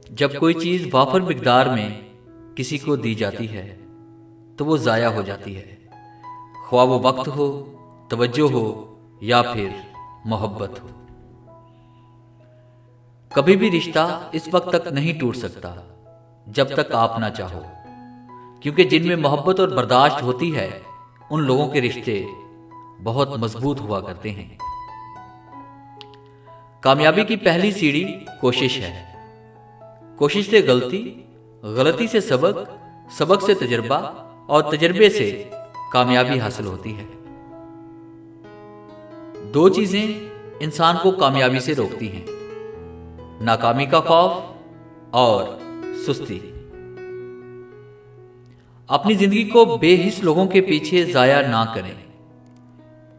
جب کوئی چیز وافر مقدار میں کسی کو دی جاتی ہے تو وہ ضائع ہو جاتی ہے، خواہ وہ وقت ہو، توجہ ہو یا پھر محبت ہو۔ کبھی بھی رشتہ اس وقت تک نہیں ٹوٹ سکتا جب تک آپ نہ چاہو، کیونکہ جن میں محبت اور برداشت ہوتی ہے ان لوگوں کے رشتے بہت مضبوط ہوا کرتے ہیں۔ کامیابی کی پہلی سیڑھی کوشش ہے۔ کوشش سے غلطی، غلطی سے سبق، سبق سے تجربہ اور تجربے سے کامیابی حاصل ہوتی ہے۔ دو چیزیں انسان کو کامیابی سے روکتی ہیں: ناکامی کا خوف اور سستی۔ اپنی زندگی کو بے حس لوگوں کے پیچھے ضائع نہ کریں۔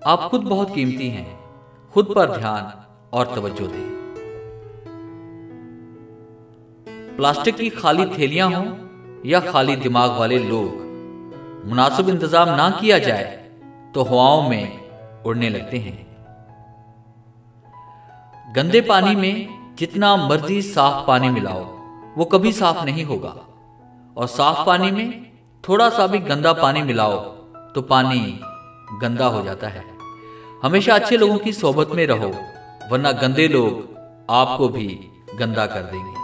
آپ خود بہت قیمتی ہیں، خود پر دھیان اور توجہ دیں۔ پلاسٹک کی خالی تھیلیاں ہوں یا خالی دماغ والے لوگ، مناسب انتظام نہ کیا جائے تو ہواؤں میں اڑنے لگتے ہیں۔ گندے پانی میں جتنا مرضی صاف پانی ملاؤ وہ کبھی صاف نہیں ہوگا، اور صاف پانی میں تھوڑا سا بھی گندا پانی ملاؤ تو پانی گندا ہو جاتا ہے۔ ہمیشہ اچھے لوگوں کی صحبت میں رہو، ورنہ گندے لوگ آپ کو بھی گندا کر دیں گے۔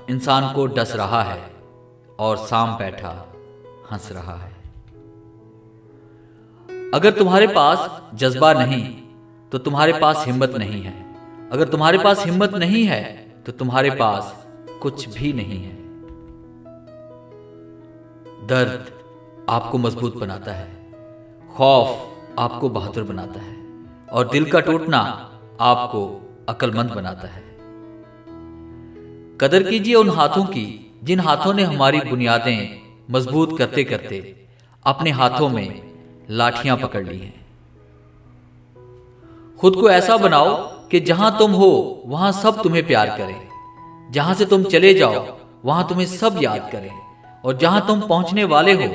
انسان کو ڈس رہا ہے اور سام بیٹھا ہنس رہا ہے۔ اگر تمہارے پاس جذبہ نہیں تو تمہارے پاس ہمت نہیں ہے، اگر تمہارے پاس ہمت نہیں ہے تو تمہارے پاس کچھ بھی نہیں ہے۔ درد آپ کو مضبوط بناتا ہے، خوف آپ کو بہادر بناتا ہے، اور دل کا ٹوٹنا آپ کو عقل مند بناتا ہے۔ قدر کیجیے ان ہاتھوں کی جن ہاتھوں نے ہماری بنیادیں مضبوط کرتے کرتے اپنے ہاتھوں میں لاٹھیاں پکڑ لی ہیں۔ خود کو ایسا بناؤ کہ جہاں تم ہو وہاں سب تمہیں پیار کریں، جہاں سے تم چلے جاؤ وہاں تمہیں سب یاد کریں، اور جہاں تم پہنچنے والے ہو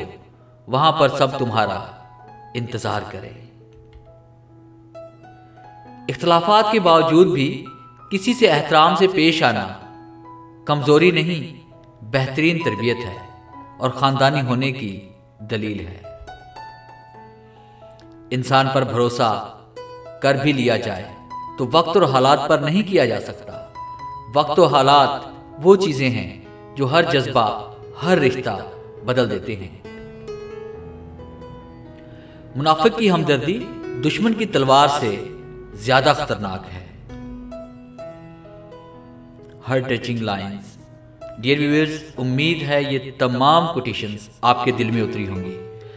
وہاں پر سب تمہارا انتظار کریں۔ اختلافات کے باوجود بھی کسی سے احترام سے پیش آنا کمزوری نہیں، بہترین تربیت ہے اور خاندانی ہونے کی دلیل ہے۔ انسان پر بھروسہ کر بھی لیا جائے تو وقت اور حالات پر نہیں کیا جا سکتا۔ وقت و حالات وہ چیزیں ہیں جو ہر جذبہ، ہر رشتہ بدل دیتے ہیں۔ منافق کی ہمدردی دشمن کی تلوار سے زیادہ خطرناک ہے۔ Heart touching lines. Dear viewers, امید ہے یہ تمام کوٹیشنز آپ کے دل میں اتری ہوں گی۔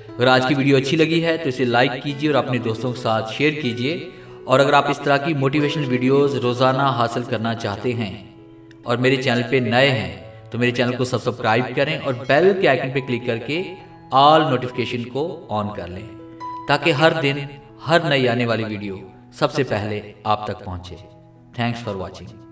اگر آج کی ویڈیو اچھی لگی ہے تو اسے لائک کیجیے اور اپنے دوستوں کے ساتھ شیئر کیجیے، اور اگر آپ اس طرح کی موٹیویشنل ویڈیوز روزانہ حاصل کرنا چاہتے ہیں اور میرے چینل پہ نئے ہیں تو میرے چینل کو سبسکرائب کریں اور بیل کے آئیکن پہ کلک کر کے آل نوٹیفیکیشن کو آن کر لیں، تاکہ ہر دن ہر نئی آنے والی ویڈیو سب سے پہلے آپ تک پہنچے۔ Thanks for watching.